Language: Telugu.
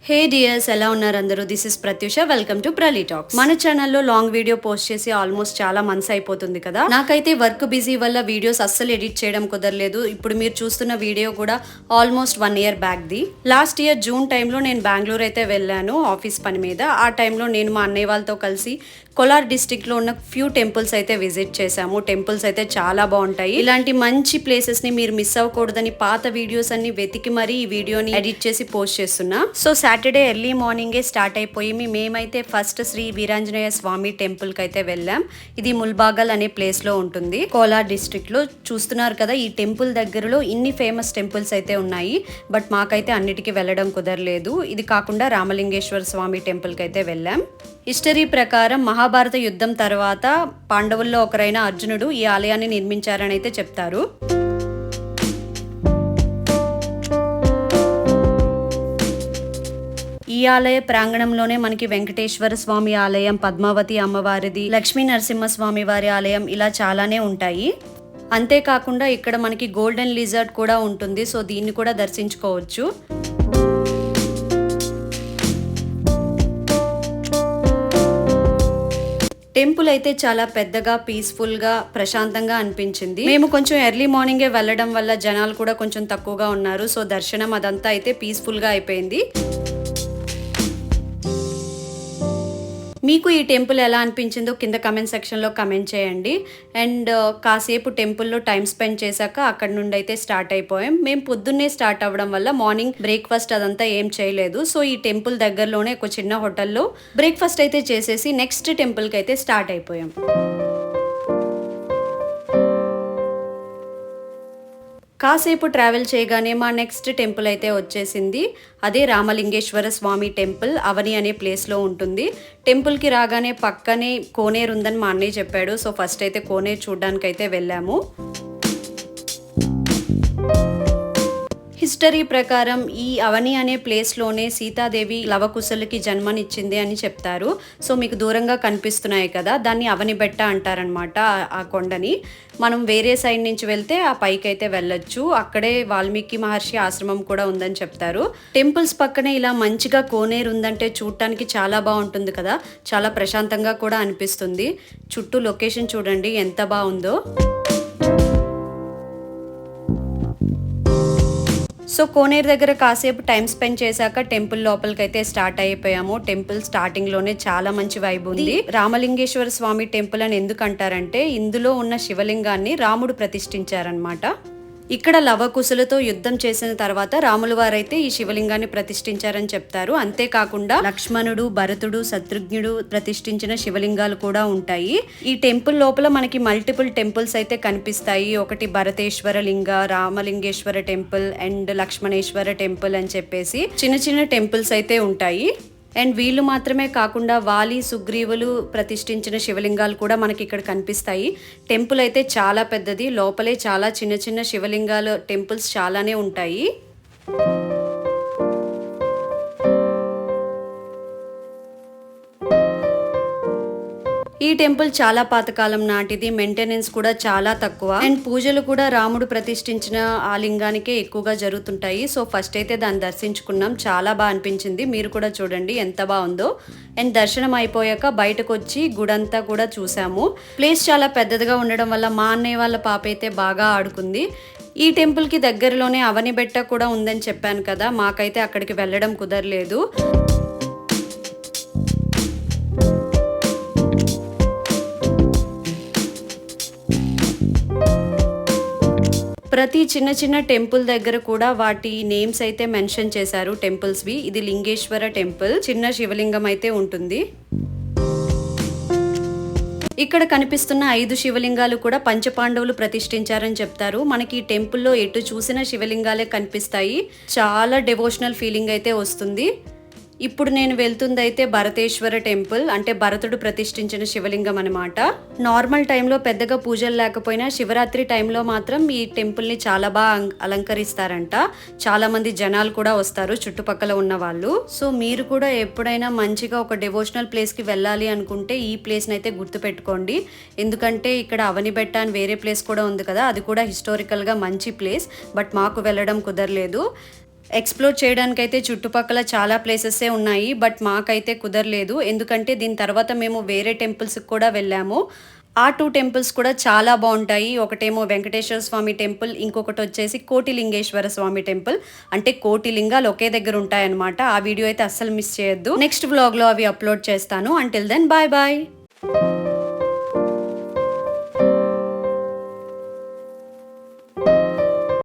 హే డియర్స్, ఎలా ఉన్నారు అందరూ? This is Prathyusha. Welcome to ప్రలీ టాక్స్. మన ఛానల్లో లాంగ్ వీడియో పోస్ట్ చేసి ఆల్మోస్ట్ చాలా మంత్స్ అయిపోతుంది కదా. నాకైతే వర్క్ బిజీ వల్ల వీడియోస్ అస్సలు ఎడిట్ చేయడం కుదరలేదు. ఇప్పుడు మీరు చూస్తున్న వీడియో కూడా ఆల్మోస్ట్ 1 year బ్యాక్ ది. లాస్ట్ ఇయర్ జూన్ టైంలో నేను బెంగళూరు అయితే వెళ్ళాను ఆఫీస్ పని మీద. ఆ టైంలో నేను మా అన్నయ్య వాళ్ళతో కలిసి కోలార్ డిస్ట్రిక్ట్లో ఉన్న ఫ్యూ టెంపుల్స్ అయితే విజిట్ చేశాము. టెంపుల్స్ అయితే చాలా బాగుంటాయి. ఇలాంటి మంచి ప్లేసెస్ని మీరు మిస్ అవ్వకూడదని పాత వీడియోస్ అన్ని వెతికి మరీ ఈ వీడియోని ఎడిట్ చేసి పోస్ట్ చేస్తున్నా. సో సాటర్డే ఎర్లీ మార్నింగే స్టార్ట్ అయిపోయి మేమైతే ఫస్ట్ శ్రీ వీరాంజనేయ స్వామి టెంపుల్కి అయితే వెళ్ళాం. ఇది ముల్బాగల్ అనే ప్లేస్లో ఉంటుంది, కోలార్ డిస్ట్రిక్ట్లో. చూస్తున్నారు కదా, ఈ టెంపుల్ దగ్గరలో ఇన్ని ఫేమస్ టెంపుల్స్ అయితే ఉన్నాయి. బట్ మాకైతే అన్నిటికీ వెళ్ళడం కుదరలేదు. ఇది కాకుండా రామలింగేశ్వర స్వామి టెంపుల్కి అయితే వెళ్ళాం. హిస్టరీ ప్రకారం మహాభారత యుద్ధం తర్వాత పాండవుల్లో ఒకరైన అర్జునుడు ఈ ఆలయాన్ని నిర్మించారని అయితే చెప్తారు. ఈ ఆలయ ప్రాంగణంలోనే మనకి వెంకటేశ్వర స్వామి ఆలయం, పద్మావతి అమ్మవారిది, లక్ష్మీ నరసింహస్వామి వారి ఆలయం ఇలా చాలానే ఉంటాయి. అంతేకాకుండా ఇక్కడ మనకి గోల్డెన్ లిజర్డ్ కూడా ఉంటుంది. సో దీన్ని కూడా దర్శించుకోవచ్చు. టెంపుల్ అయితే చాలా పెద్దగా, పీస్ఫుల్గా, ప్రశాంతంగా అనిపించింది. మేము కొంచెం ఎర్లీ మార్నింగే వెళ్ళడం వల్ల జనాలు కూడా కొంచెం తక్కువగా ఉన్నారు. సో దర్శనం అదంతా అయితే పీస్ఫుల్గా అయిపోయింది. మీకు ఈ టెంపుల్ ఎలా అనిపించిందో కింద కమెంట్ సెక్షన్లో కమెంట్ చేయండి. అండ్ కాసేపు టెంపుల్లో టైం స్పెండ్ చేశాక అక్కడ నుండి అయితే స్టార్ట్ అయిపోయాం. మేము పొద్దున్నే స్టార్ట్ అవ్వడం వల్ల మార్నింగ్ బ్రేక్ఫాస్ట్ అదంతా ఏం చేయలేదు. సో ఈ టెంపుల్ దగ్గరలోనే ఒక చిన్న హోటల్లో బ్రేక్ఫాస్ట్ అయితే చేసేసి నెక్స్ట్ టెంపుల్కి అయితే స్టార్ట్ అయిపోయాం. కాసేపు ట్రావెల్ చేయగానే మా నెక్స్ట్ టెంపుల్ అయితే వచ్చేసింది. అదే రామలింగేశ్వర స్వామి టెంపుల్, అవని అనే ప్లేస్లో ఉంటుంది. టెంపుల్కి రాగానే పక్కనే కోనేరు ఉందని మా అన్నయ్య చెప్పాడు. సో ఫస్ట్ అయితే కోనేరు చూడడానికి అయితే వెళ్ళాము. హిస్టరీ ప్రకారం ఈ అవని అనే ప్లేస్లోనే సీతాదేవి లవకుశలకి జన్మనిచ్చింది అని చెప్తారు. సో మీకు దూరంగా కనిపిస్తున్నాయి కదా, దాన్ని అవని బెట్ట అంటారనమాట. ఆ కొండని మనం వేరే సైడ్ నుంచి వెళ్తే ఆ పైకి అయితే వెళ్ళొచ్చు. అక్కడే వాల్మీకి మహర్షి ఆశ్రమం కూడా ఉందని చెప్తారు. టెంపుల్స్ పక్కనే ఇలా మంచిగా కోనేరు ఉందంటే చూడటానికి చాలా బాగుంటుంది కదా, చాలా ప్రశాంతంగా కూడా అనిపిస్తుంది. చుట్టూ లొకేషన్ చూడండి ఎంత బాగుందో. సో కోనేరు దగ్గర కాసేపు టైం స్పెండ్ చేశాక టెంపుల్ లోపలికి అయితే స్టార్ట్ అయిపోయాము. టెంపుల్ స్టార్టింగ్ లోనే చాలా మంచి వైబ్ ఉంది. రామలింగేశ్వర స్వామి టెంపుల్ అని ఎందుకు అంటారంటే ఇందులో ఉన్న శివలింగాన్ని రాముడు ప్రతిష్ఠించారనమాట. ఇక్కడ లవకుశులతో యుద్ధం చేసిన తర్వాత రాములు వారైతే ఈ శివలింగాన్ని ప్రతిష్ఠించారని చెప్తారు. అంతేకాకుండా లక్ష్మణుడు, భరతుడు, శత్రుఘ్నుడు ప్రతిష్ఠించిన శివలింగాలు కూడా ఉంటాయి. ఈ టెంపుల్ లోపల మనకి మల్టిపుల్ టెంపుల్స్ అయితే కనిపిస్తాయి. ఒకటి భరతేశ్వర లింగ, Ramalingeswara temple and Lakshmaneshwara temple అని చెప్పేసి చిన్న చిన్న టెంపుల్స్ అయితే ఉంటాయి. అండ్ వీళ్ళు మాత్రమే కాకుండా వాలి, సుగ్రీవులు ప్రతిష్ఠించిన శివలింగాలు కూడా మనకి ఇక్కడ కనిపిస్తాయి. టెంపుల్ అయితే చాలా పెద్దది, లోపలే చాలా చిన్న చిన్న శివలింగాలు టెంపుల్స్ చాలానే ఉంటాయి. ఈ టెంపుల్ చాలా పాతకాలం నాటిది, మెయింటెనెన్స్ కూడా చాలా తక్కువ. అండ్ పూజలు కూడా రాముడు ప్రతిష్ఠించిన ఆ లింగానికే ఎక్కువగా జరుగుతుంటాయి. సో ఫస్ట్ అయితే దాన్ని దర్శించుకున్నాం, చాలా బాగా అనిపించింది. మీరు కూడా చూడండి ఎంత బాగుందో. అండ్ దర్శనం అయిపోయాక బయటకు వచ్చి గుడంతా కూడా చూసాము. ప్లేస్ చాలా పెద్దదిగా ఉండడం వల్ల మా అన్నయ్య వాళ్ళ పాప అయితే బాగా ఆడుకుంది. ఈ టెంపుల్కి దగ్గరలోనే అవని బెట్ట కూడా ఉందని చెప్పాను కదా, మాకైతే అక్కడికి వెళ్ళడం కుదరలేదు. ప్రతి చిన్న చిన్న టెంపుల్ దగ్గర కూడా వాటి నేమ్స్ అయితే మెన్షన్ చేశారు టెంపుల్స్వి. ఇది లింగేశ్వర టెంపుల్, చిన్న శివలింగం అయితే ఉంటుంది. ఇక్కడ కనిపిస్తున్న 5 శివలింగాలు కూడా పంచపాండవులు ప్రతిష్ఠించారని చెప్తారు. మనకి ఈ టెంపుల్లో ఎటు చూసిన శివలింగాలే కనిపిస్తాయి. చాలా డివోషనల్ ఫీలింగ్ అయితే వస్తుంది. ఇప్పుడు నేను వెళ్తుందైతే భరతేశ్వర టెంపుల్, అంటే భరతుడు ప్రతిష్ఠించిన శివలింగం అనమాట. నార్మల్ టైంలో పెద్దగా పూజలు లేకపోయినా శివరాత్రి టైంలో మాత్రం ఈ టెంపుల్ని చాలా బాగా అలంకరిస్తారంట. చాలా మంది జనాలు కూడా వస్తారు చుట్టుపక్కల ఉన్న వాళ్ళు. సో మీరు కూడా ఎప్పుడైనా మంచిగా ఒక డివోషనల్ ప్లేస్కి వెళ్ళాలి అనుకుంటే ఈ ప్లేస్ని అయితే గుర్తుపెట్టుకోండి. ఎందుకంటే ఇక్కడ అవనిబెట్ట అని వేరే ప్లేస్ కూడా ఉంది కదా, అది కూడా హిస్టారికల్గా మంచి ప్లేస్. బట్ మాకు వెళ్ళడం కుదరలేదు. ఎక్స్‌ప్లోర్ చేయడానికైతే చుట్టుపక్కల చాలా ప్లేసెసే ఉన్నాయి. బట్ మాకైతే కుదరలేదు. ఎందుకంటే దీని తర్వాత మేము వేరే టెంపుల్స్‌కి కూడా వెళ్ళాము. ఆ 2 టెంపుల్స్ కూడా చాలా బావుంటాయి. ఒకటేమో వెంకటేశ్వర స్వామి టెంపుల్, ఇంకొకటొచ్చేసి కోటిలింగేశ్వర స్వామి టెంపుల్. అంటే కోటి లింగాలు ఒకే దగ్గర ఉంటాయన్నమాట. ఆ వీడియో అయితే అస్సలు మిస్ చేయొద్దు. నెక్స్ట్ వ్లాగ్‌లో అవి అప్‌లోడ్ చేస్తాను. Until then bye bye.